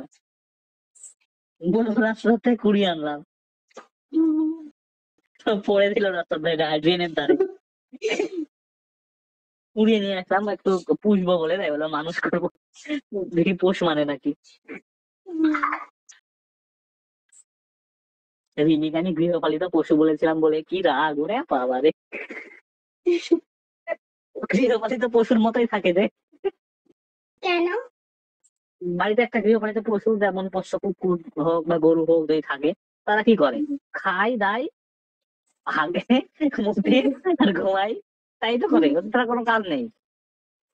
হয়। বলবো রাস্তাতে কুড়িয়ে আনলাম, পড়ে দিল রাস্তার ধারে, ড্রেনের ধারে। কুড়িয়ে নিয়ে আসলাম, একটু পুষবো বলে, তাই বললাম মানুষ করবো, দেখি পোষ মানে নাকি। রিনিকে আমি গৃহপালিত পশু বলেছিলাম বলে কি রাগ ওরে বাবা রে। গৃহপালিত পশুর মতোই থাকে যে। কেন? বাড়িতে একটা গৃহপালিত পশু, যেমন পোষ্য কুকুর হোক বা গরু হোক, যদি থাকে, তারা কি করে? খায় দায়, হাগে, মুতে আর ঘুমায়, তাই তো করে, ওদের তারা কোনো কাজ নেই।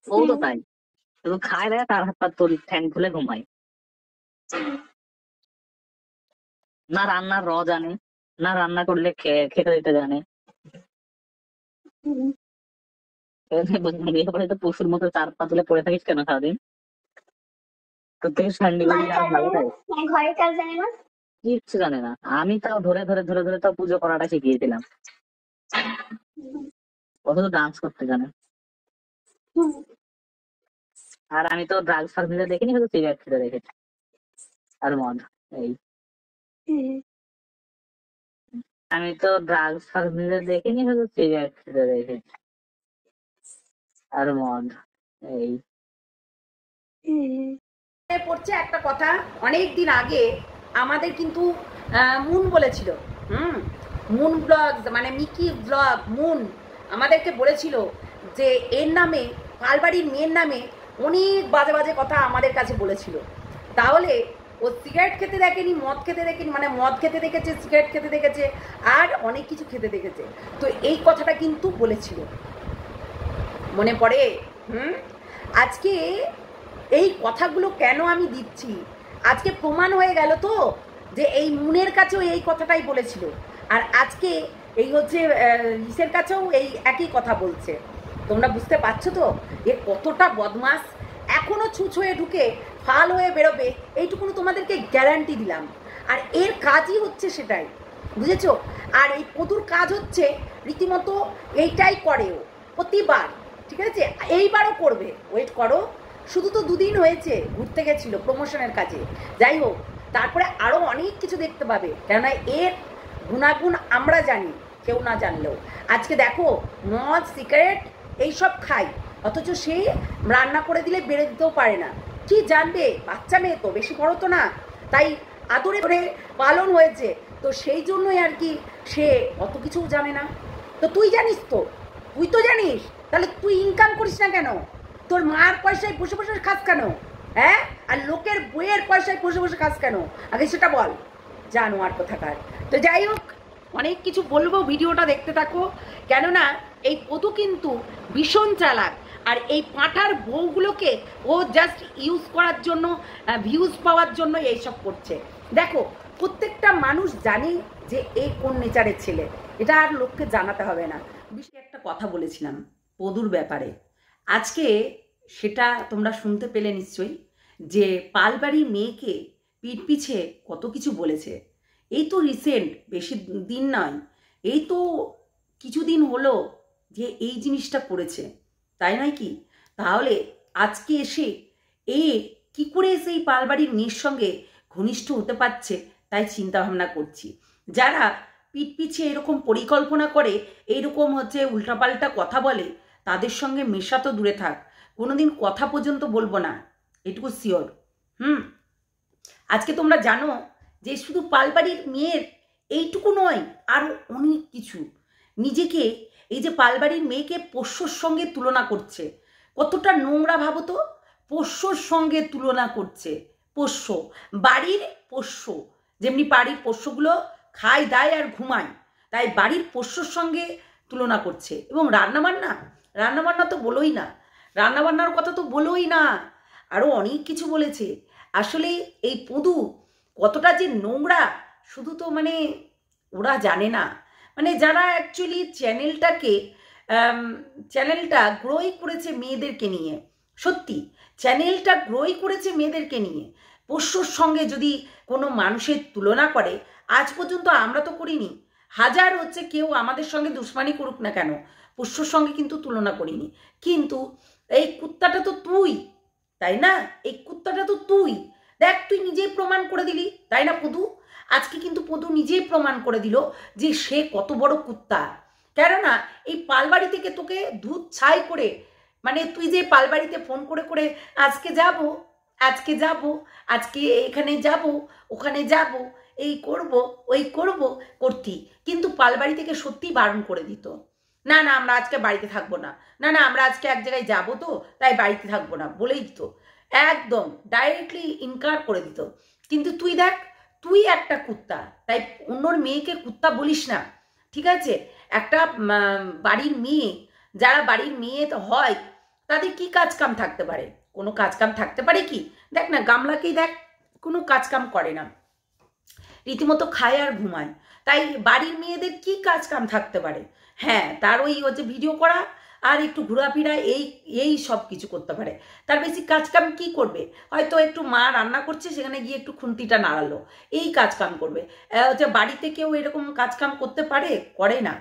ও তো তাই, শুধু খায় দেয়, তার হাত পা ঠ্যাং খুলে ঘুমায়। না রান্নার জানে, না রান্না করলে খেতে দিতে জানে। গৃহপালিত পশুর মতো চার পা তুলে পড়ে থাকিস কেন সারাদিন? তোর থেকে স্যান্ডেল আর ভালো তাই ঘরের কাজ জানে না, কিচ্ছু জানে না। আমি তাও ধরে ধরে ধরে ধরে তাও পুজো করাটা শিখিয়েছিলাম। অথচ ডান্স করতে জানে। আর আমি তো ড্রাগস ফাগস নিতে দেখিনি, শুধু সিগারেট খেতে দেখেছি আর মদ। এই আমি তো ড্রাগস ফাগস নিতে দেখিনি, শুধু সিগারেট খেতে দেখেছি আর মদ। এই পড়ছে একটা কথা, অনেক দিন আগে আমাদের কিন্তু মুন বলেছিল, মুন ব্লগ, মানে মিকি ব্লগ মুন আমাদেরকে বলেছিল যে এর নামে, পালবাড়ির মেয়ের নামে অনেক বাজে বাজে কথা আমাদের কাছে বলেছিল। তাহলে ও সিগারেট খেতে দেখেনি, মদ খেতে দেখেনি, মানে মদ খেতে দেখেছে, সিগারেট খেতে দেখেছে, আর অনেক কিছু খেতে দেখেছে। তো এই কথাটা কিন্তু বলেছিল, মনে পড়ে? আজকে এই কথাগুলো কেন আমি দিচ্ছি, আজকে প্রমাণ হয়ে গেল তো যে এই মুনের কাছেও এই কথাটাই বলেছিল, আর আজকে এই হচ্ছে ইসের কাছেও এই একই কথা বলছে। তোমরা বুঝতে পারছো তো এ কতটা বদমাস? এখনো ছুঁচ হয়ে ঢুকে ফাল হয়ে বেরোবে, এইটুকুনো তোমাদেরকে গ্যারান্টি দিলাম। আর এর কাজই হচ্ছে সেটাই, বুঝেছো? আর এই পদুর কাজ হচ্ছে রীতিমতো এইটাই করে ও প্রতিবার, ঠিক আছে? এইবারও করবে, ওয়েট করো। শুধু তো দুদিন হয়েছে, ঘুরতে গেছিল প্রমোশনের কাজে। যাই হোক, তারপরে আরও অনেক কিছু দেখতে পাবে, কেননা এর গুণাগুণ আমরা জানি, কেউ না জানলেও। আজকে দেখো, মদ সিগারেট এইসব খাই, অথচ সে রান্না করে দিলে বেড়ে দিতেও পারে না। কি জানবে? বাচ্চা মেয়ে তো, বেশি বড় তো না, তাই আদরে করে পালন হয়েছে, তো সেই জন্যই আর কি সে অত কিছু জানে না। তো তুই জানিস তো, তুই তো জানিস, তাহলে তুই ইনকাম করিস না কেন? তোর মার পয়সায় বসে বসে খাস কেন? হ্যাঁ, আর লোকের বইয়ের পয়সায় বসে বসে খাস কেন? আগে সেটা বল, জানো আর কোথাকার। তো যাই হোক, অনেক কিছু বলবো, ভিডিওটা দেখতে থাকো, কেননা এই পদু কিন্তু ভীষণ চালাক। আর এই পাঁঠার বউগুলোকে ও জাস্ট ইউজ করার জন্য, ভিউজ পাওয়ার জন্য এইসব করছে। দেখো, প্রত্যেকটা মানুষ জানে যে এই কোন নেচারের ছেলে, এটা আর লোককে জানাতে হবে না। বিশেষ একটা কথা বলেছিলাম পদুর ব্যাপারে, আজকে সেটা তোমরা শুনতে পেলে নিশ্চয়ই, যে পালবাড়ির মেয়েকে পিঠ পিছে কত কিছু বলেছে। এই তো রিসেন্ট, বেশি দিন নয়, এই তো কিছুদিন হলো যে এই জিনিসটা করেছে, তাই নয় কি? তাহলে আজকে এসে এ কি করে এসে এই পালবাড়ির মেয়ের সঙ্গে ঘনিষ্ঠ হতে পারছে, তাই চিন্তা ভাবনা করছি। যারা পিঠ পিছে এরকম পরিকল্পনা করে, এইরকম হচ্ছে উল্টাপাল্টা কথা বলে, তাদের সঙ্গে মেশা তো দূরে থাক, কোনোদিন কথা পর্যন্ত বলবো না, এটুকু শিওর। আজকে তোমরা জানো যে শুধু পালবাড়ির মেয়ের এইটুকু নয়, আরও অনেক কিছু। নিজেকে, এই যে পালবাড়ির মেয়েকে পোষ্যর সঙ্গে তুলনা করছে, কতটা নোংরা ভাবো তো। পোষ্যর সঙ্গে তুলনা করছে, পোষ্য, বাড়ির পোষ্য, যেমনি বাড়ির পোষ্যগুলো খায় দায় আর ঘুমায়, তাই বাড়ির পোষ্যর সঙ্গে তুলনা করছে। এবং রান্নাবান্না তো বলোই না, রান্নাবান্নার কথা তো বলোই না, আরও অনেক কিছু বলেছে। আসলে এই পদু কতটা যে নোংরা, শুধু তো মানে ওরা জানে না, মানে যারা অ্যাকচুয়ালি চ্যানেলটা গ্রোই করেছে মেয়েদেরকে নিয়ে, সত্যি চ্যানেলটা গ্রোই করেছে মেয়েদেরকে নিয়ে। পোষ্যর সঙ্গে যদি কোনো মানুষের তুলনা করে, আজ পর্যন্ত আমরা তো করিনি, হাজার হচ্ছে কেউ আমাদের সঙ্গে দুশ্মনী করুক না কেন, পোষ্যর সঙ্গে কিন্তু তুলনা করিনি। কিন্তু এই কুত্তাটা তো তুই, তাই না? এই কুত্তাটা তো তুই, দেখ তুই নিজেই প্রমাণ করে দিলি, তাই না পদু? আজকে কিন্তু পদু নিজেই প্রমাণ করে দিল যে সে কত বড় কুত্তা। কেননা এই পালবাড়ি থেকে তোকে দুধ ছাই করে, মানে তুই যে পালবাড়িতে ফোন করে করে আজকে যাব, আজকে যাব, আজকে এখানে যাব, ওখানে যাব, এই করব, ওই করব করতি, কিন্তু পালবাড়ি থেকে সত্যি বারণ করে দিত, না না আমরা আজকে বাড়িতে থাকবো না, না না আমরা আজকে এক জায়গায় যাবো তো তাই বাড়িতে থাকবো না বলেই দিত, একদম ডাইরেক্টলি ইনকার করে দিত। কিন্তু তুই দেখ, তুই একটা কুত্তা, তাই অন্যর মেয়েকে কুত্তা বলিস না, ঠিক আছে? একটা বাড়ির মেয়ে, যারা বাড়ির মেয়ে তো হয় তাদের কি কাজ কাম থাকতে পারে? কোনো কাজ কাম থাকতে পারে কি? দেখ না গামলাকেই দেখ, কোনো কাজ কাম করে না, রীতিমতো খায় আর ঘুমায়। তাই বাড়ির মেয়েদের কি কাজ কাম থাকতে পারে? হ্যাঁ, তার ওই হচ্ছে ভিডিও করা আর একটু ঘোরাফেরা, এই সব কিছু করতে পারে। তার বেশি কাজ কাম কি করবে? হয়তো একটু মা রান্না করছে, সেখানে গিয়ে একটু খুন্তিটা নাড়ালো, এই কাজ কাম করবে। হচ্ছে বাড়িতে কেউ এরকম কাজ কাম করতে পারে? করে না।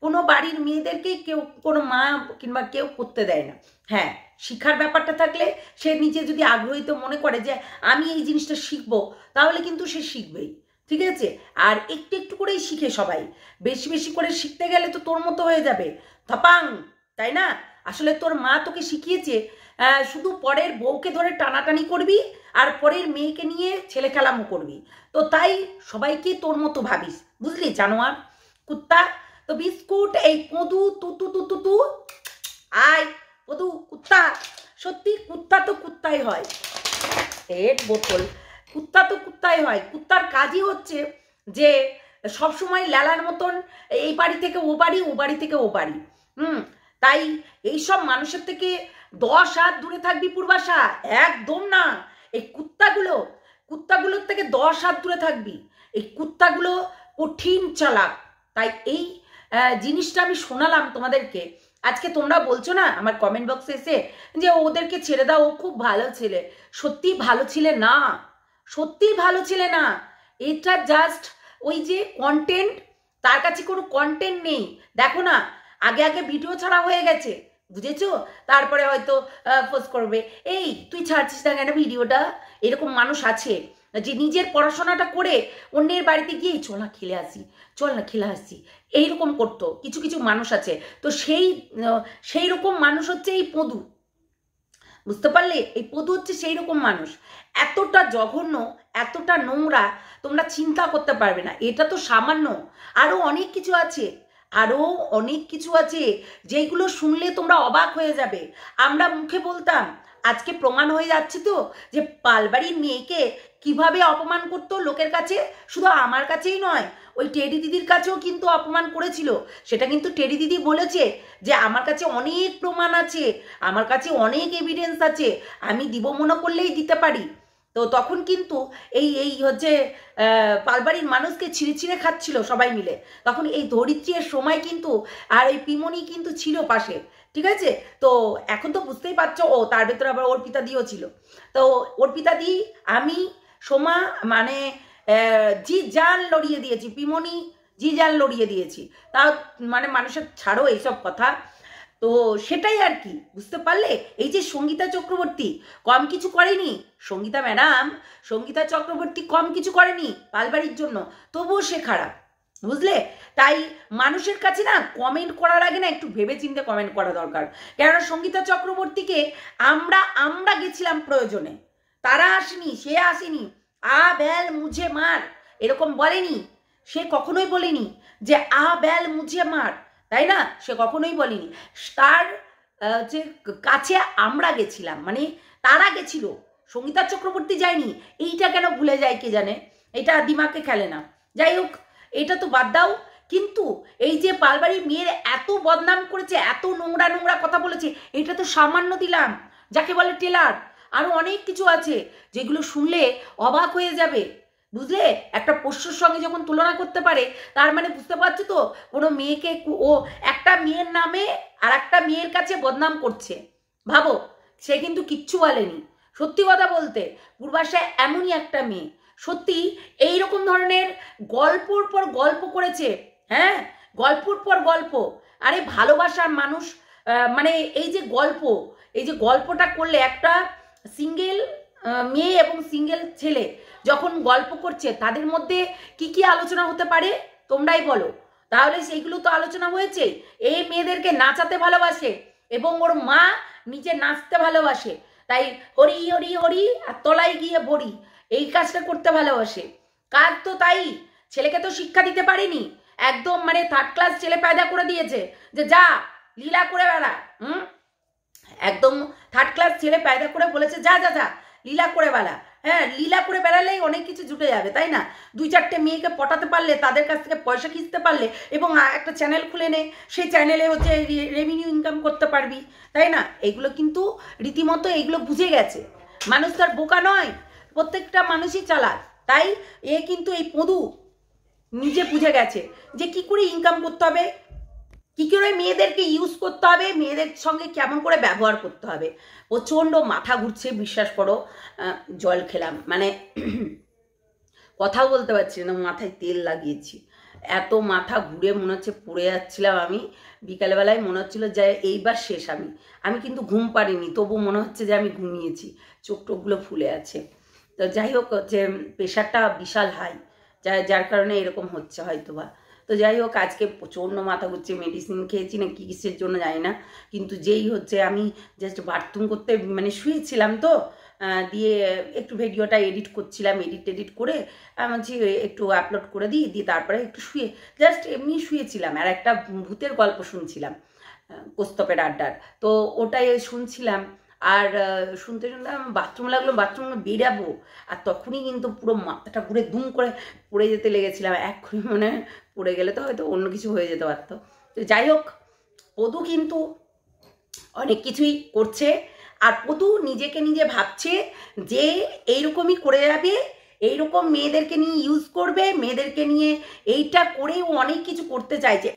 কোনো বাড়ির মেয়েদেরকে কেউ, কোনো মা কিংবা কেউ করতে দেয় না। হ্যাঁ, শিক্ষার ব্যাপারটা থাকলে সে নিজে যদি আগ্রহীত মনে করে যে আমি এই জিনিসটা শিখবো, তাহলে কিন্তু সে শিখবেই, ঠিক আছে? আর একটু একটু করেই শিখে সবাই, বেশি বেশি করে শিখতে গেলে তো তোর মতো হয়ে যাবে থপাং, তাই না? আসলে তোর মা তোকে শিখিয়েছে শুধু পরের বউকে ধরে টানাটানি করবি আর পরের মেয়েকে নিয়ে ছেলে খেলামো করবি, তো তাই সবাইকে তোর মতো ভাবিস, বুঝলি জানোয়ার কুত্তা? তো বিস্কুট এই পদু তু তু তু তু তু আয় পদু কুত্তা, সত্যি কুত্তা তো কুত্তাই হয়, এর বোতল, কুত্তা তো কুত্তাই হয়। কুত্তার কাজই হচ্ছে যে সবসময় লেলার মতন এই বাড়ি থেকে ও বাড়ি, ও বাড়ি থেকে ও বাড়ি। তাই এইসব মানুষের থেকে 10 হাত দূরে থাকবি পূর্বাশা, একদম না। এই কুত্তাগুলোর থেকে 10 হাত দূরে থাকবি। এই কুত্তাগুলো কঠিন চালাক। তাই এই জিনিসটা আমি শোনালাম তোমাদেরকে। আজকে তোমরা বলছো না আমার কমেন্ট বক্সে এসে যে ওদেরকে ছেড়ে দাও, ও খুব ভালো ছেলে। সত্যি ভালো ছেলে না, সত্যি ভালো ছেলে না। এটা জাস্ট ওই যে কন্টেন্ট, তার কাছে কোনো কন্টেন্ট নেই। দেখো না, আগে আগে ভিডিও ছাড়া হয়ে গেছে, বুঝেছো? তারপরে হয়তো পোস্ট করবে, এই তুই ছাড়ছিস না কেন ভিডিওটা? এরকম মানুষ আছে যে নিজের পড়াশোনাটা করে অন্যের বাড়িতে গিয়ে চল না খেলে আসি, চল না খেলে আসি, এইরকম করতো কিছু কিছু মানুষ আছে। তো সেই রকম মানুষ হচ্ছে এই পদু, বুঝতে পারলে? এই পদু হচ্ছে সেই রকম মানুষ, এতটা জঘন্য, এতটা নোংরা, তোমরা চিন্তা করতে পারবে না। এটা তো সামান্য, আরো অনেক কিছু আছে, আরো অনেক কিছু আছে যেগুলো শুনলে তোমরা অবাক হয়ে যাবে। আমরা মুখে বলতাম, আজকে প্রমাণ হয়ে যাচ্ছে তো যে পালবাড়ির মেয়েকে কিভাবে অপমান করতো লোকের কাছে। শুধু আমার কাছেই নয়, ওই টেডি দিদির কাছেও কিন্তু অপমান করেছিল। সেটা কিন্তু টেডি দিদি বলেছে যে আমার কাছে অনেক প্রমাণ আছে, আমার কাছে অনেক এভিডেন্স আছে, আমি দিব মনে করলেই দিতে পারি। তো তখন কিন্তু এই হচ্ছে পালবাড়ির মানুষকে ছিঁড়ে ছিঁড়ে খাচ্ছিল সবাই মিলে। তখন এই ধরিত্রীর সময় কিন্তু আর এই পিমনি কিন্তু ছিল পাশে, ঠিক আছে? তো এখন তো বুঝতেই পারছো, ও তার ভেতরে আবার অর্পিতা দিও ছিল। তো অর্পিতা দি, আমি, সোমা, মানে জি জান লড়িয়ে দিয়েছি, পিমনি জি জান লড়িয়ে দিয়েছি। তাও মানে মানুষের ছাড়ো এইসব কথা। তো সেটাই আর কি, বুঝতে পারলে? এই যে সঙ্গীতা চক্রবর্তী কম কিছু করেনি, সঙ্গীতা ম্যাডাম, সঙ্গীতা চক্রবর্তী কম কিছু করেনি পালবাড়ির জন্য, তবুও সে খারাপ, বুঝলে? তাই মানুষের কাছে না কমেন্ট করার আগে না একটু ভেবে চিন্তে কমেন্ট করা দরকার। কেননা সঙ্গীতা চক্রবর্তীকে আমরা গেছিলাম প্রয়োজনে, তারা আসেনি, সে আসেনি। আ বেল মুঝে মার এরকম বলেনি, সে কখনোই বলেনি যে আ বেল মুঝে মার, তাই না? সে কখনোই বলেনি। তার যে কাছে আমরা গেছিলাম, মানে তারা গেছিল, সঙ্গীতা চক্রবর্তী যায়নি। এইটা কেন ভুলে যায় কে জানে, এটা দিমাগে খেলে না। যাই হোক, এটা তো বাদ দাও। কিন্তু এই যে পালবাড়ির মেয়ের এত বদনাম করেছে, এত নোংরা নোংরা কথা বলেছে, এটা তো সামান্য দিলাম, যাকে বলে টেলার। আরো অনেক কিছু আছে যেগুলো শুনলে অবাক হয়ে যাবে, বুঝলে? একটা পোষ্যর সঙ্গে যখন তুলনা করতে পারে, তার মানে বুঝতে পারছো তো কোনো মেয়েকে ও একটা মেয়ের নামে আর একটা মেয়ের কাছে বদনাম করছে। ভাবো, সে কিন্তু কিচ্ছু বলেনি। সত্যি কথা বলতে পূর্বাশা এমনই একটা মেয়ে, সত্যি এইরকম ধরনের গল্পর পর গল্প করেছে। হ্যাঁ, গল্পর পর গল্প। আরে ভালোবাসার মানুষ, মানে এই যে গল্পটা করলে একটা সিঙ্গেল মেয়ে এবং সিঙ্গেল ছেলে যখন গল্প করছে তাদের মধ্যে কি কি আলোচনা হতে পারে তোমরাই বলো। তাহলে সেইগুলো তো আলোচনা হয়েছে। এই মেয়েদেরকে নাচাতে ভালোবাসে এবং ওর মা নিচে নাচতে ভালোবাসে, তাই হরি হরি হরি আর তলায় গিয়ে ভরি, এই কাজটা করতে ভালোবাসে। কাজ তো তাই, ছেলেকে তো শিক্ষা দিতে পারেনি, একদম মানে থার্ড ক্লাস ছেলে পয়দা করে দিয়েছে যে যা লীলা করে বেড়া। একদম থার্ড ক্লাস ছেলে পয়দা করে বলেছে যা যা যা লীলা করে বেড়া। হ্যাঁ, লীলা করে বেড়ালেই অনেক কিছু জুটে যাবে, তাই না? 2-4টে মেয়েকে পটাতে পারলে, তাদের কাছ থেকে পয়সা খিঁচতে পারলে এবং একটা চ্যানেল খুলে নে, সেই চ্যানেলে হচ্ছে রেভিনিউ ইনকাম করতে পারবি, তাই না? এগুলো কিন্তু রীতিমতো এগুলো বুঝে গেছে। মানুষ তার বোকা নয়, প্রত্যেকটা মানুষই চালাক। তাই এ কিন্তু এই পদু নিজে বুঝে গেছে যে কি করে ইনকাম করতে হবে, কি করে মেয়েদেরকে ইউজ করতে হবে, মেয়েদের সঙ্গে কেমন করে ব্যবহার করতে হবে। প্রচণ্ড মাথা ঘুরছে, বিশ্বাস করো। জল খেলাম, মানে কথাও বলতে পারছি না, মাথায় তেল লাগিয়েছি। এত মাথা ঘুরে মনে হচ্ছে পড়ে যাচ্ছিলাম আমি। বিকালবেলায় মনে হচ্ছিল যে এইবার শেষ। আমি কিন্তু ঘুম পারিনি, তবু মনে হচ্ছে যে আমি ঘুমিয়েছি, চোখ টোকগুলো ফুলে আছে। তো যাই হোক, যে প্রেশারটা বিশাল হাই, যার কারণে এরকম হচ্ছে হয়তো বা। তো যাই হোক, আজকে প্রচণ্ড মাথা ঘুরছে, মেডিসিন খেয়েছি না কি কিসের জন্য জানি না, কিন্তু যেই হচ্ছে আমি জাস্ট বাথরুম করতে মানে শুয়েছিলাম, তো দিয়ে একটু ভিডিওটা এডিট করছিলাম, এডিট করে আমি বলছি একটু আপলোড করে দিই, দিয়ে তারপরে একটু শুয়ে জাস্ট এমনি শুয়েছিলাম, আর একটা ভূতের গল্প শুনছিলাম, কৌস্তবের আড্ডার। তো ওটাই শুনছিলাম, আর শুনতে শুনতে বাথরুম লাগলো, বাথরুমে বেরাবো, আর তখনই কিন্তু পুরো মাথাটা ঘুরে দুম করে পড়ে যেতে লেগেছিলাম। এক্ষুনি মনে পড়ে গেলে তো হয়তো অন্য কিছু হয়ে যেতে পারতো। তো যাই হোক, পদু কিন্তু অনেক কিছুই করছে, আর পদু নিজেকে নিজে ভাবছে যে এইরকমই করে যাবে, এইরকম মেয়েদেরকে নিয়ে ইউজ করবে, মেয়েদেরকে নিয়ে এইটা করেও অনেক কিছু করতে চাইছে।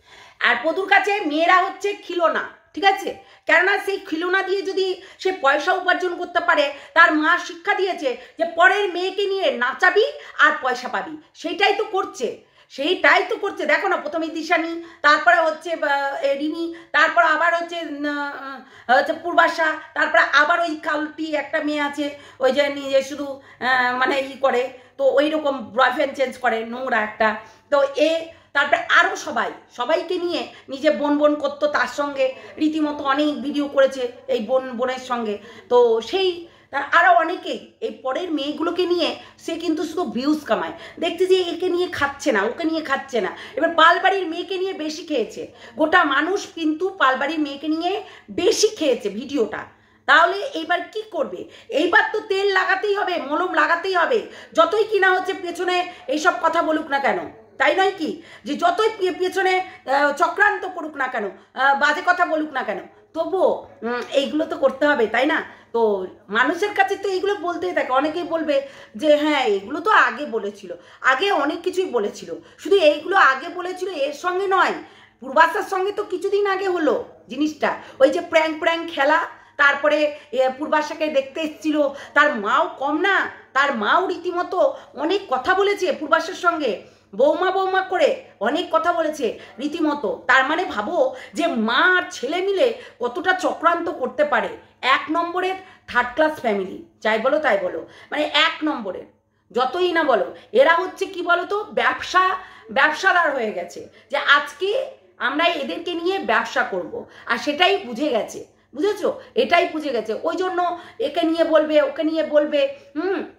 আর পদুর কাছে মেয়েরা হচ্ছে খিলনা, ঠিক আছে? কেননা সেই খিলনা দিয়ে যদি সে পয়সা উপার্জন করতে পারে, তার মা শিক্ষা দিয়েছে যে পরের মেয়েকে নিয়ে নাচাবি আর পয়সা পাবি, সেইটাই তো করছে, সেইটাই তো করছে। দেখো না, প্রথমে দিশানি, তারপরে হচ্ছে রিমি, তারপর আবার হচ্ছে পূর্বাশা, তারপরে আবার ওই কালটি একটা মেয়ে আছে, ওই যে নিজে শুধু মানে ই করে, তো ওই রকম বয়ফ্রেন্ড চেঞ্জ করে, নোংরা একটা। তো তারপরে আরও সবাইকে নিয়ে নিজে বোন করতো, তার সঙ্গে রীতিমতো অনেক ভিডিও করেছে এই বোনের সঙ্গে। তো সেই আরও অনেকেই এই পরের মেয়েগুলোকে নিয়ে সে কিন্তু শুধু ভিউজ কামায়। দেখতে যে একে নিয়ে খাচ্ছে না, ওকে নিয়ে খাচ্ছে না, এবার পালবাড়ির মেয়েকে নিয়ে বেশি খেয়েছে। গোটা মানুষ কিন্তু পালবাড়ির মেয়েকে নিয়ে বেশি খেয়েছে ভিডিওটা। তাহলে এইবার কি করবে? এইবার তো তেল লাগাতেই হবে, মলম লাগাতেই হবে, যতই কিনা হচ্ছে পেছনে এইসব কথা বলুক না কেন, তাই নয় কি? যে যতই পেছনে চক্রান্ত করুক না কেন, বাজে কথা বলুক না কেন, তবুও এইগুলো তো করতে হবে, তাই না? তো মানুষের কাছে তো এইগুলো বলতেই থাকে। অনেকেই বলবে যে হ্যাঁ এগুলো তো আগে বলেছিল, আগে অনেক কিছুই বলেছিল, শুধু এইগুলো আগে বলেছিল এর সঙ্গে নয়, পূর্বাশার সঙ্গে তো কিছুদিন আগে হলো জিনিসটা, ওই যে প্র্যাঙ্ক খেলা। তারপরে পূর্বাশাকে দেখতে এসেছিল, তার মাও কম না, তার মাও রীতিমতো অনেক কথা বলেছে পূর্বাশার সঙ্গে, বৌমা করে অনেক কথা বলেছে রীতিমতো। তার মানে ভাবো যে মা আর ছেলে মিলে কতটা চক্রান্ত করতে পারে। 1 নম্বরের থার্ড ক্লাস ফ্যামিলি, যাই বলো তাই বলো, মানে 1 নম্বরের, যতই না বলো, এরা হচ্ছে কি বলো তো, ব্যবসাদার হয়ে গেছে, যে আজকে আমরা এদেরকে নিয়ে ব্যবসা করব, আর সেটাই বুঝে গেছে, বুঝেছো? এটাই বুঝে গেছে। ওই জন্য একে নিয়ে বলবে, ওকে নিয়ে বলবে,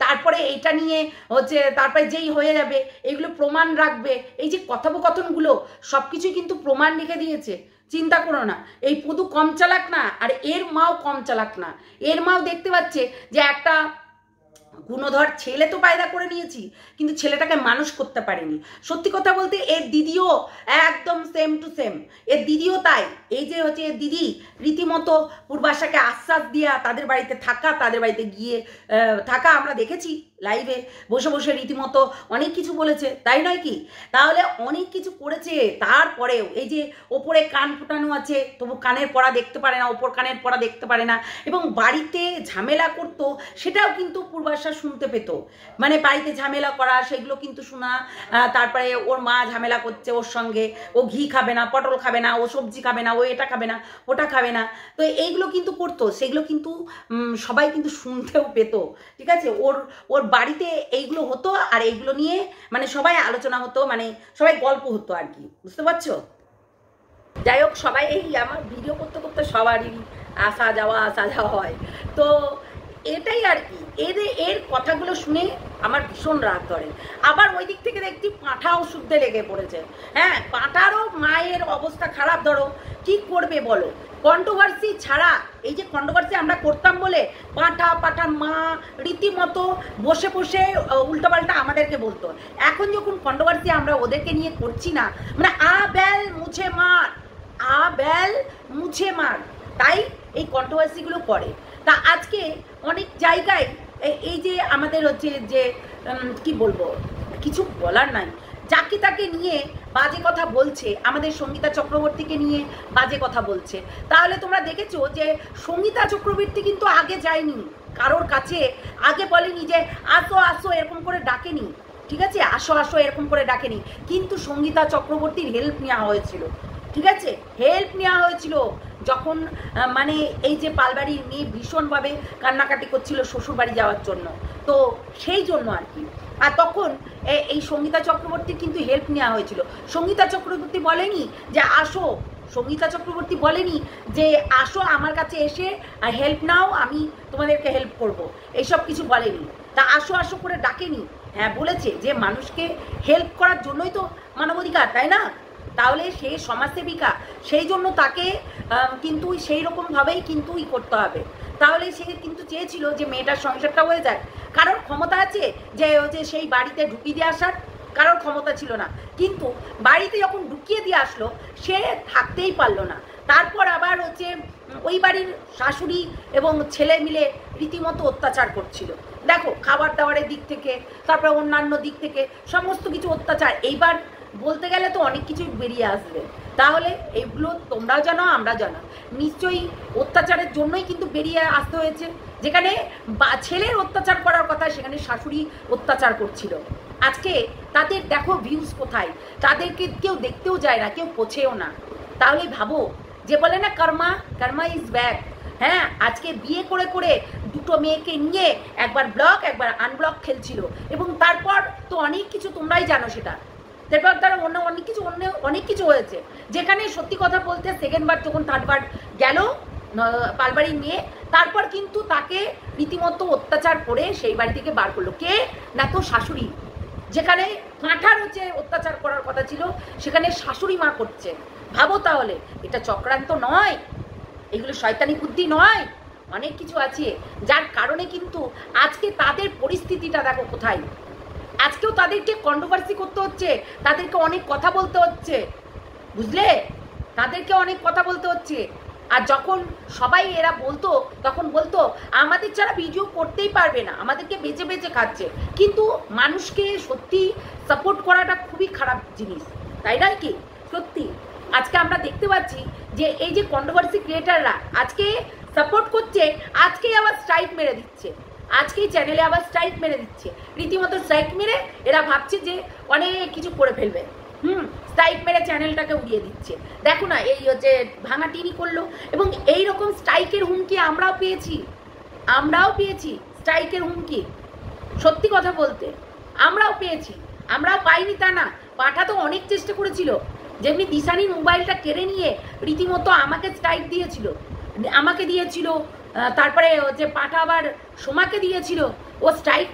তারপরে এইটা নিয়ে হচ্ছে, তারপরে যেই হয়ে যাবে এগুলো প্রমাণ রাখবে। এই যে কথোপকথনগুলো সব কিছুই কিন্তু প্রমাণ রেখে দিয়েছে। চিন্তা করো না, এই পদু কম চালাক না, আর এর মাও কম চালাক না। এর মাও দেখতে পাচ্ছে যে একটা গুণধর ছেলে তো পায়দা করে নিয়েছি, কিন্তু ছেলেটাকে মানুষ করতে পারেনি। সত্যি কথা বলতে এর দিদিও একদম সেম টু সেম, এর দিদিও তাই। এই যে হচ্ছে এর দিদি রীতিমতো পূর্বাশাকে আশ্বাস দিয়া তাদের বাড়িতে থাকা, তাদের বাড়িতে গিয়ে থাকা, আমরা দেখেছি লাইভে বসে বসে রীতিমতো অনেক কিছু বলেছে, তাই নয় কি? তাহলে অনেক কিছু করেছে, তারপরেও এই যে ওপরে কান ফোটানো আছে তবু কানের পড়া দেখতে পারে না, ওপর কানের পড়া দেখতে পারে না, এবং বাড়িতে ঝামেলা করতো সেটাও কিন্তু পূর্বাশা শুনতে পেত। মানে বাড়িতে ঝামেলা করা সেগুলো কিন্তু শোনা, তারপরে ওর মা ঝামেলা করছে ওর সঙ্গে, ও ঘি খাবে না, পটল খাবে না, ও সবজি খাবে না, ও এটা খাবে না, ওটা খাবে না, তো এইগুলো কিন্তু করতো, সেগুলো কিন্তু সবাই কিন্তু শুনতেও পেত। ঠিক আছে, ওর ওর বাড়িতে এইগুলো হতো, আর এইগুলো নিয়ে মানে সবাই আলোচনা হতো, মানে সবাই গল্প হতো আর কি, বুঝতে পারছো? যাই হোক, সবাই এই আমার ভিডিও করতে করতে সবারই আসা যাওয়া হয়, তো এটাই আর কি। এর কথাগুলো শুনে আমার ভীষণ রাগ ধরে। আবার ওই দিক থেকে দেখছি পাঁঠাও শুদ্ধে লেগে পড়েছে। হ্যাঁ, পাঁঠারও মায়ের অবস্থা খারাপ, ধরো কি করবে বলো? কন্ট্রোভার্সি ছাড়া, এই যে কন্ট্রোভার্সি আমরা করতাম বলে পাঁঠার মা রীতিমতো বসে বসে উল্টোপাল্টা আমাদেরকে বলতো। এখন যখন কন্ট্রোভার্সি আমরা ওদেরকে নিয়ে করছি না, মানে আ ব্যাল মুছে মার, তাই এই কন্ট্রোভার্সিগুলো করে। তা আজকে অনেক জায়গায় এই যে আমাদের হচ্ছে যে কি বলবো, কিছু বলার নাই, যাকে তাকে নিয়ে বাজে কথা বলছে, আমাদের সঙ্গীতা চক্রবর্তীকে নিয়ে বাজে কথা বলছে। তাহলে তোমরা দেখেছো যে সঙ্গীতা চক্রবর্তী কিন্তু আগে যায়নি কারোর কাছে, আগে বলেনি যে আসো আসো এরকম করে ডাকেনি, ঠিক আছে, আসো আসো এরকম করে ডাকেনি, কিন্তু সঙ্গীতা চক্রবর্তীর হেল্প নেওয়া হয়েছিল। ঠিক আছে, হেল্প নেওয়া হয়েছিল যখন মানে এই যে পালবাড়ির মেয়ে ভীষণভাবে কান্নাকাটি করছিল শ্বশুরবাড়ি যাওয়ার জন্য, তো সেই জন্য আর কি। আর তখন এই সঙ্গীতা চক্রবর্তীর কিন্তু হেল্প নেওয়া হয়েছিল। সঙ্গীতা চক্রবর্তী বলেনি যে আসো, সঙ্গীতা চক্রবর্তী বলেনি যে আসো আমার কাছে এসে হেল্প নাও, আমি তোমাদেরকে হেল্প করব, এইসব কিছু বলেনি। তা আসো আসো করে ডাকেনি, হ্যাঁ বলেছে যে মানুষকে হেল্প করার জন্যই তো মানবাধিকার, তাই না? তাহলে সে সমাজসেবিকা, সেই জন্য তাকে কিন্তু সেই রকমভাবেই কিন্তু করতে হবে। তাহলে সে কিন্তু চেয়েছিল যে মেয়েটার সংসারটা হয়ে যায়। কারোর ক্ষমতা আছে যে সেই বাড়িতে ঢুকিয়ে দিয়ে আসার? কারোর ক্ষমতা ছিল না, কিন্তু বাড়িতে যখন ঢুকিয়ে দিয়ে আসলো সে থাকতেই পারলো না। তারপর আবার হচ্ছে ওই বাড়ির শাশুড়ি এবং ছেলে মিলে রীতিমতো অত্যাচার করছিল। দেখো, খাবার দাবারের দিক থেকে, তারপরে অন্যান্য দিক থেকে সমস্ত কিছু অত্যাচার। এইবার বলতে গেলে তো অনেক কিছুই বেরিয়ে আসবে। তাহলে এইগুলো তোমরাও জানো, আমরা জানো, নিশ্চয়ই অত্যাচারের জন্যই কিন্তু বেরিয়ে আসতে হয়েছে। যেখানে ছেলের অত্যাচার করার কথা, সেখানে শাশুড়ি অত্যাচার করছিল। আজকে তাদের দেখো ভিউজ কোথায়, তাদেরকে কেউ দেখতেও যায় না, কেউ পোছেও না। তাহলে ভাবো, যে বলে না কর্মা ইজ ব্যাক। হ্যাঁ, আজকে বিয়ে করে করে দুটো মেয়েকে নিয়ে একবার ব্লক একবার আনব্লক খেলছিল, এবং তারপর তো অনেক কিছু তোমরাই জানো সেটা। তারপর তারা অনেক কিছু হয়েছে, যেখানে সত্যি কথা বলতে সেকেন্ডবার যখন থার্ডবার গেল পালবাড়ির মেয়ে, তারপর কিন্তু তাকে রীতিমতো অত্যাচার করে সেই বাড়ি থেকে বার করলো কে? না তো শাশুড়ি। যেখানে কাঁঠার হচ্ছে অত্যাচার করার কথা ছিল, সেখানে শাশুড়ি মা করছে। ভাবো তাহলে, এটা চক্রান্ত নয়, এগুলো শয়তানি বুদ্ধি নয়, অনেক কিছু আছে যার কারণে কিন্তু আজকে তাদের পরিস্থিতিটা দেখো কোথায়। আজকেও তাদেরকে কন্ট্রোভার্সি করতে হচ্ছে, তাদেরকে অনেক কথা বলতে হচ্ছে, বুঝলে? তাদেরকে অনেক কথা বলতে হচ্ছে। আর যখন সবাই এরা বলতো, তখন বলতো আমাদের ছাড়া ভিডিও করতেই পারবে না, আমাদেরকে বেঁচে বেঁচে খাচ্ছে। কিন্তু মানুষকে সত্যি সাপোর্ট করাটা খুবই খারাপ জিনিস, তাই নয় কি? সত্যি আজকে আমরা দেখতে পাচ্ছি যে এই যে কন্ট্রোভার্সি ক্রিয়েটাররা আজকে সাপোর্ট করছে, আজকেই আবার স্ট্রাইক মেরে দিচ্ছে, আজকেই চ্যানেলে আবার স্ট্রাইক মেরে দিচ্ছে, রীতিমতো স্ট্রাইক মেরে এরা ভাবছে যে অনেক কিছু করে ফেলবে। স্ট্রাইক মেরে চ্যানেলটাকে উড়িয়ে দিচ্ছে। দেখো না, এই হচ্ছে ভাঙা টিভি করলো, এবং এই রকম স্ট্রাইকের হুমকি আমরাও পেয়েছি স্ট্রাইকের হুমকি। সত্যি কথা বলতে আমরাও পেয়েছি, আমরাও পাইনি তা না। পাঠা তো অনেক চেষ্টা করেছিল, যেমনি দিশানির মোবাইলটা কেড়ে নিয়ে রীতিমতো আমাকে স্ট্রাইক দিয়েছিল, তারপরে যে পাঠা আবার সোমাকে দিয়েছিল। ও স্ট্রাইক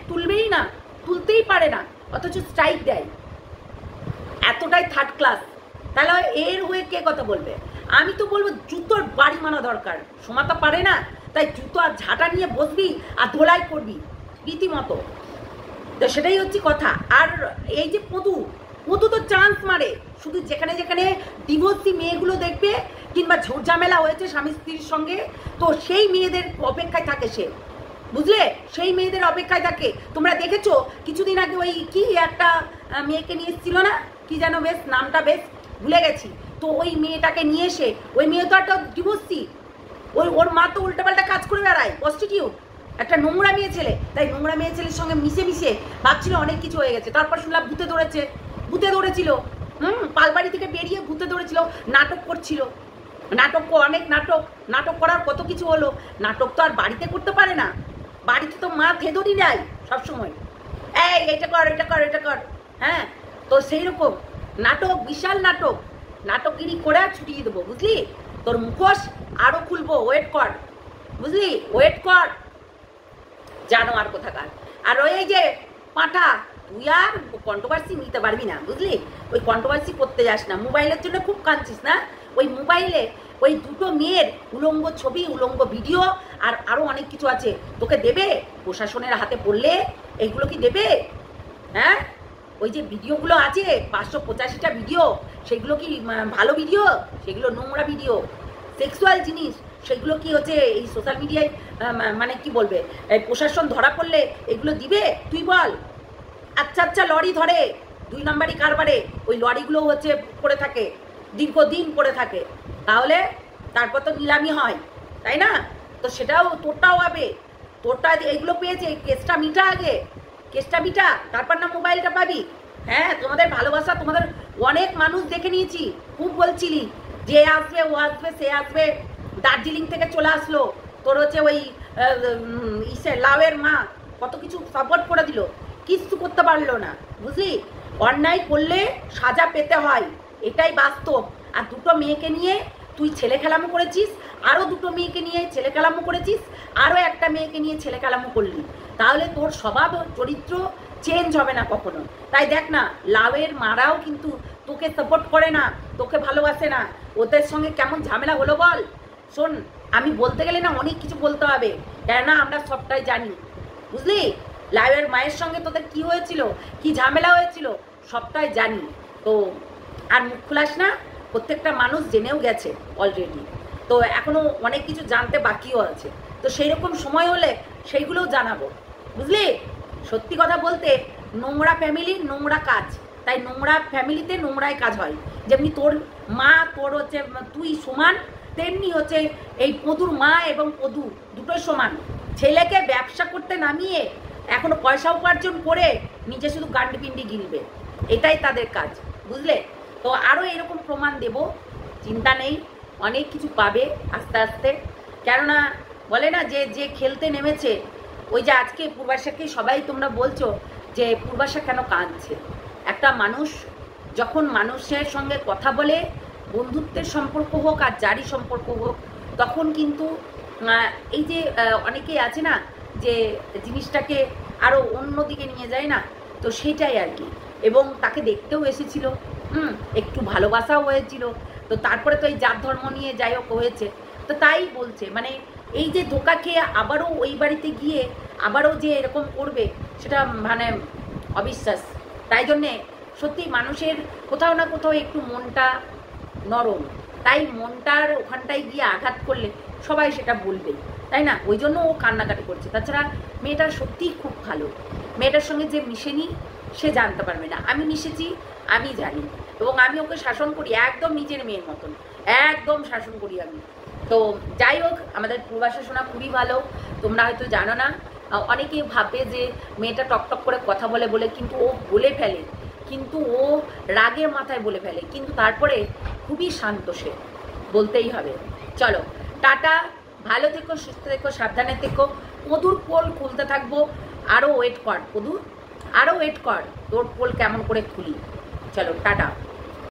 তুলতেই পারে না, অথচ স্ট্রাইক দেয়। এতটাই থার্ড ক্লাস। তাহলে এর হয়ে কে কথা বলবে? আমি তো বলবো জুতোর বাড়ি মানা দরকার। সোমা তো পারে না, তাই জুতো আর ঝাঁটা নিয়ে বসবি আর ধোলাই করবি রীতিমতো। তো সেটাই হচ্ছে কথা। আর এই যে পদু তো চান্স মারে, শুধু যেখানে যেখানে ডিভোর্সি মেয়েগুলো দেখবে কিংবা ঝামেলা হয়েছে স্বামী স্ত্রীর সঙ্গে, তো সেই মেয়েদের অপেক্ষায় থাকে সে। বুঝলে? সেই মেয়েদের অপেক্ষায় থাকে। তোমরা দেখেছো কিছুদিন আগে ওই কি একটা মেয়েকে নিয়ে এসেছিল না, কি যেন, বেশ নামটা বেশ ভুলে গেছি। তো ওই মেয়েটাকে নিয়ে এসে, ওই মেয়ে তো একটা ডিভোর্সি, ওর মা তো উল্টাপাল্টা কাজ করে বেড়ায়, প্রস্টিটিউট, একটা নোংরা মেয়ে ছেলে। তাই নোংরা মেয়ে ছেলের সঙ্গে মিশে মিশে ভাবছিল অনেক কিছু হয়ে গেছে। তারপর শুনলাম ভূতে ধরেছিল। পালবাড়ি থেকে বেরিয়ে ভূতে ধরেছিল, নাটক করছিল। অনেক নাটক করার কত কিছু হলো। নাটক তো আর বাড়িতে করতে পারে না, বাড়িতে তো মা থেদরি নেয় সবসময়, এই এটা কর। হ্যাঁ, তো সেই রকম নাটক, বিশাল নাটকগিরি করে আর ছুটিয়ে দেবো, বুঝলি? তোর মুখোশ আরো খুলবো, ওয়েট কর, বুঝলি? ওয়েট কর, জানো আর কোথাকার। আর ওই যে পাঁঠা, তুই আর কন্ট্রোভার্সি নিতে পারবি না, বুঝলি? ওই কন্ট্রোভার্সি করতে যাস না। মোবাইলের জন্য খুব কাঁদছিস না? ওই মোবাইলে ওই দুটো মেয়ের উলঙ্গ ছবি, উলঙ্গ ভিডিও, আর আরো অনেক কিছু আছে, তোকে দেবে? প্রশাসনের হাতে পড়লে এইগুলো কি দেবে? হ্যাঁ, ওই যে ভিডিওগুলো আছে 585টা ভিডিও, সেগুলো কি ভালো ভিডিও? সেগুলো নোংরা ভিডিও, সেক্সুয়াল জিনিস। সেগুলো কি হচ্ছে এই সোশ্যাল মিডিয়ায়, মানে কি বলবে, প্রশাসন ধরা পড়লে এগুলো দিবে? তুই বল। আচ্ছা লরি ধরে 2 নম্বরই কারবারে, ওই লরিগুলো হচ্ছে পড়ে থাকে, দীর্ঘদিন পড়ে থাকে, তাহলে তারপর তো নিলামি হয়, তাই না? তো সেটাও তোরটাও হবে। তোরটা এইগুলো পেয়েছে, কেসটা মিটা আগে, তারপর না মোবাইলটা পাবি। হ্যাঁ, তোমাদের ভালোবাসা, তোমাদের অনেক মানুষ দেখে নিয়েছি, খুব বলছিলি যে আসবে, ও আসবে, সে আসবে। দার্জিলিং থেকে চলে আসলো, তোর হচ্ছে ওই লাউয়ের মা কত কিছু সাপোর্ট করে দিল, কিচ্ছু করতে পারলো না, বুঝলি? অন্যায় করলে সাজা পেতে হয়, এটাই বাস্তব। আর দুটো মেয়েকে নিয়ে তুই ছেলে খেলামো করেছিস, আরও দুটো মেয়েকে নিয়ে ছেলে খেলামো করেছিস, আরও একটা মেয়েকে নিয়ে ছেলে খেলামো করলি, তাহলে তোর স্বভাব চরিত্র চেঞ্জ হবে না কখনো। তাই দেখ না, লাউয়ের মারাও কিন্তু তোকে সাপোর্ট করে না, তোকে ভালোবাসে না। ওদের সঙ্গে কেমন ঝামেলা হলো বল? শোন, আমি বলতে গেলে না অনেক কিছু বলতে হবে, কেননা আমরা সবটাই জানি, বুঝলি? লাউয়ের মায়ের সঙ্গে তোদের কি হয়েছিল, কি ঝামেলা হয়েছিল, সবটাই জানি। তো আর মুখ খুলাস না, প্রত্যেকটা মানুষ জেনেও গেছে অলরেডি। তো এখনো অনেক কিছু জানতে বাকিও আছে। তো সেই রকম সময় হলে সেইগুলোও জানাবো, বুঝলি? সত্যি কথা বলতে, নোংরা ফ্যামিলির নোংরা কাজ, তাই নোংরা ফ্যামিলিতে নোংরাই কাজ হয়। যেমনি তোর মা, তোর হচ্ছে তুই সমান, তেমনি হচ্ছে এই পদুর মা এবং পদু দুটোই সমান। ছেলেকে ব্যবসা করতে নামিয়ে এখনো পয়সা উপার্জন করে নিজে শুধু গান্ডি পিন্ডি গিলবে, এটাই তাদের কাজ, বুঝলে? তো আরও এরকম প্রমাণ দেব, চিন্তা নেই, অনেক কিছু পাবে আস্তে আস্তে। কেননা বলে না যে খেলতে নেমেছে, ওই যে আজকে পূর্বাশাকে সবাই তোমরা বলছো যে পূর্বাশা কেন কাঁদছে। একটা মানুষ যখন মানুষের সঙ্গে কথা বলে, বন্ধুত্বের সম্পর্ক হোক আর যারই সম্পর্ক হোক, তখন কিন্তু এই যে অনেকেই আছে না যে জিনিসটাকে আরও অন্যদিকে নিয়ে যায় না, তো সেটাই আর কি। এবং তাকে দেখতেও এসেছিল, একটু ভালোবাসাও হয়েছিল। তো তারপরে তো এই জাত ধর্ম নিয়ে যাই হোক হয়েছে, তো তাই বলছে মানে এই যে ধোকা খেয়ে আবারও ওই বাড়িতে গিয়ে আবারও যে এরকম করবে, সেটা মানে অবিশ্বাস। তাই জন্যে সত্যি মানুষের কোথাও না কোথাও একটু মনটা নরম, তাই মনটার ওখানটায় গিয়ে আঘাত করলে সবাই সেটা বলবে, তাই না? ওই জন্য ও কান্নাকাটি করছে। তাছাড়া মেয়েটা সত্যিই খুব ভালো, মেয়েটার সঙ্গে যে মিশেনি সে জানতে পারবে না। আমি মিশেছি, আমি জানি, এবং আমি ওকে শাসন করি একদম নিজের মেয়ের মতন, একদম শাসন করি আমি। তো যাই হোক, আমাদের পূর্বাশা শোনা খুবই ভালো। তোমরা হয়তো জানো না, অনেকেই ভাবে যে মেয়েটা টকটক করে কথা বলে বলে, কিন্তু ও বলে ফেলে, কিন্তু ও রাগে মাথায় বলে ফেলে, কিন্তু তারপরে খুবই শান্ত সে, বলতেই হবে। চলো টাটা, ভালো থেকো, সুস্থ থেকো, সাবধানে থেকো। পদুর পোল খুলতে থাকবো, আরও ওয়েট কর পদু, আরও ওয়েট কর তোর পোল কেমন করে খুলি। চলো টাটা।